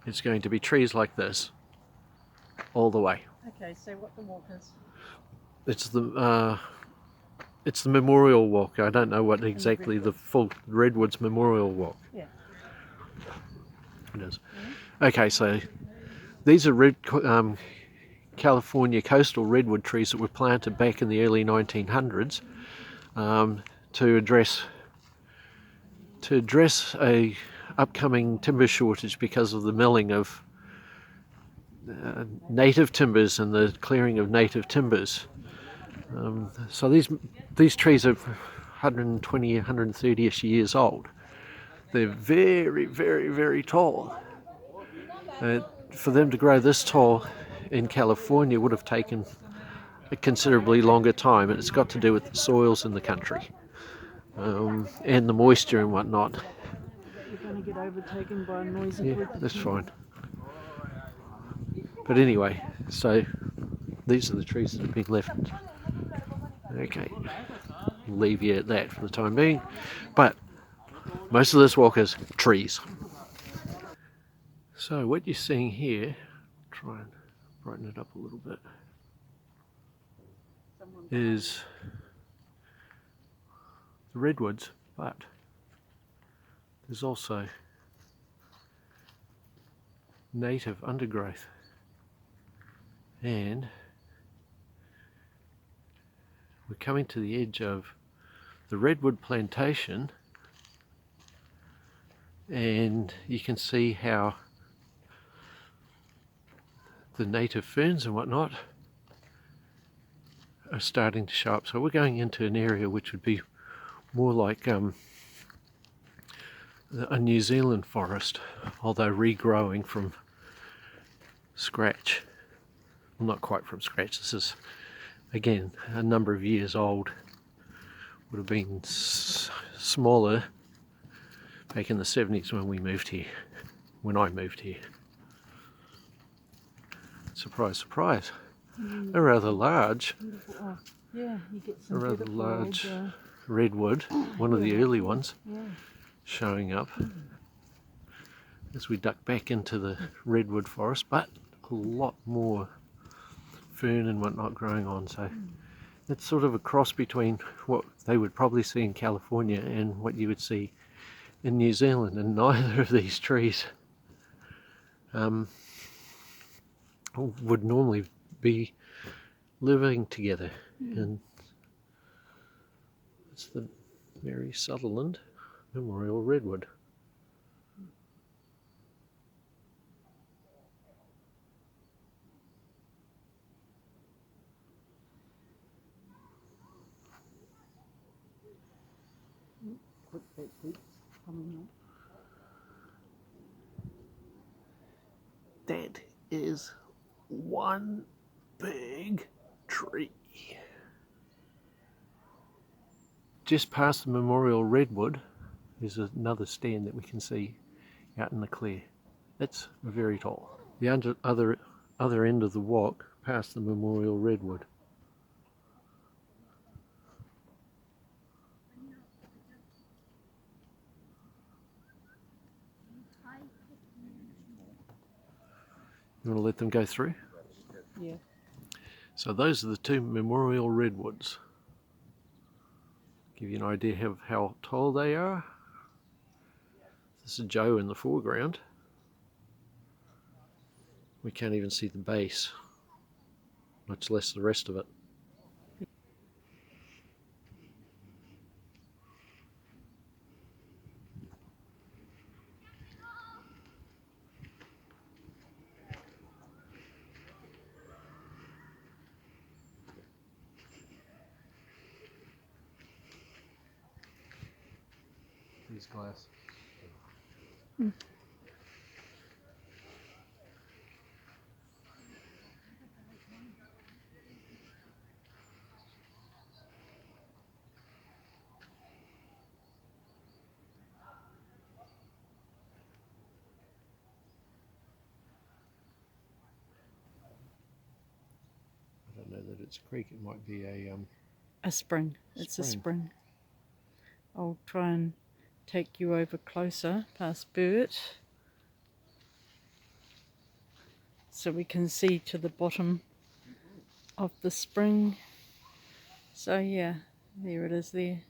it's going to be trees like this all the way. Okay, so what the walk is? It's the memorial walk. I don't know what exactly the full Redwoods Memorial Walk. Yeah. It is. Okay, so these are California coastal redwood trees that were planted back in the early 1900s to address a upcoming timber shortage because of the milling of native timbers and the clearing of native timbers. So these trees are 120, 130ish years old. They're very, very, very tall. For them to grow this tall in California would have taken a considerably longer time, and it's got to do with the soils in the country and the moisture and whatnot. You're going to get overtaken by a noisy group. Yeah, that's fine. But anyway, so these are the trees that have been left. Okay, I'll leave you at that for the time being. But most of this walk is trees. So what you're seeing here, try and brighten it up a little bit, is the redwoods, but there's also native undergrowth, and we're coming to the edge of the redwood plantation, and you can see how the native ferns and whatnot are starting to show up. So we're going into an area which would be more like a New Zealand forest, although regrowing from scratch. Well, not quite from scratch. This is, again, a number of years old. Would have been smaller back in the 70s when we moved here, when I moved here. Surprise, surprise. A rather large, yeah, you get some a rather large redwood, one of the early ones, showing up as we duck back into the redwood forest, but a lot more fern and whatnot growing on. So it's sort of a cross between what they would probably see in California and what you would see in New Zealand, and neither of these trees would normally be living together. And it's the Mary Sutherland Memorial Redwood. That is one big tree. Just past the Memorial Redwood is another stand that we can see out in the clear. It's very tall. The other end of the walk past the Memorial Redwood. You want to let them go through? Yeah. So those are the two Memorial Redwoods. Give you an idea of how tall they are. This is Joe in the foreground. We can't even see the base, much less the rest of it. These glass. I don't know that it's a creek, it might be a spring. It's a spring. I'll try and take you over closer past Bert. so we can see to the bottom of the spring. So yeah, there it is there.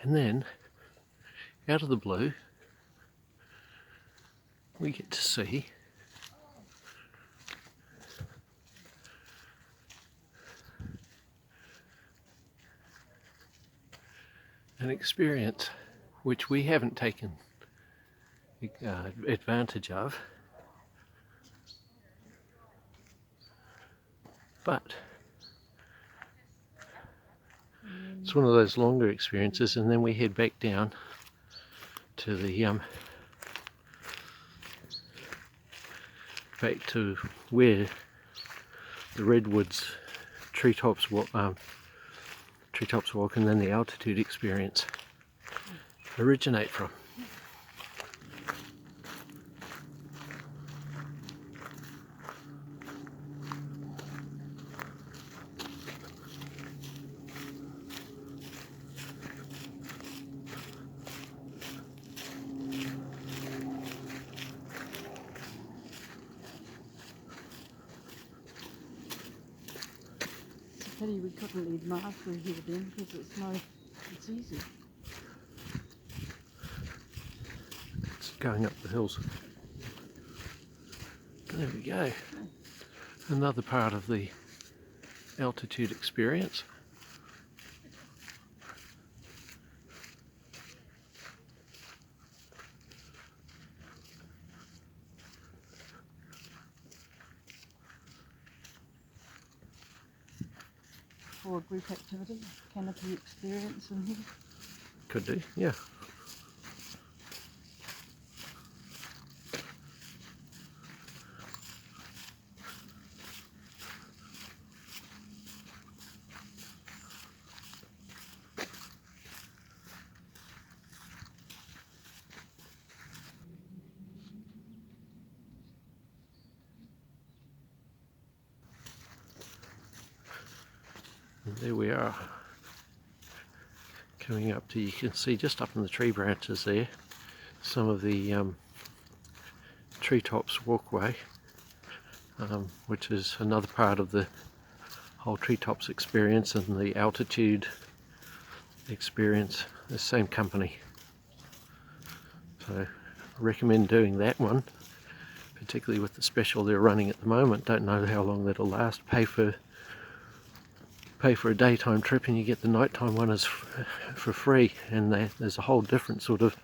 And then, out of the blue, we get to see an experience which we haven't taken advantage of, but it's one of those longer experiences, and then we head back down to the back to where the Redwoods treetops walk and then the altitude experience originate from. It's a pity we couldn't leave Mark through here then, because it's easy. It's going up the hills. There we go. Another part of the altitude experience. For a group activity, canopy experience in here. Could do, yeah. And there we are, coming up to, you can see just up in the tree branches there, some of the treetops walkway, which is another part of the whole treetops experience and the altitude experience, the same company. So I recommend doing that one, particularly with the special they're running at the moment. Don't know how long that'll last. Pay for a daytime trip and you get the nighttime one as for free, and there's a whole different sort of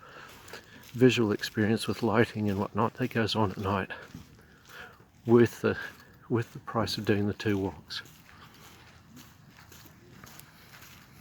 visual experience with lighting and whatnot that goes on at night, worth the price of doing the 2 walks.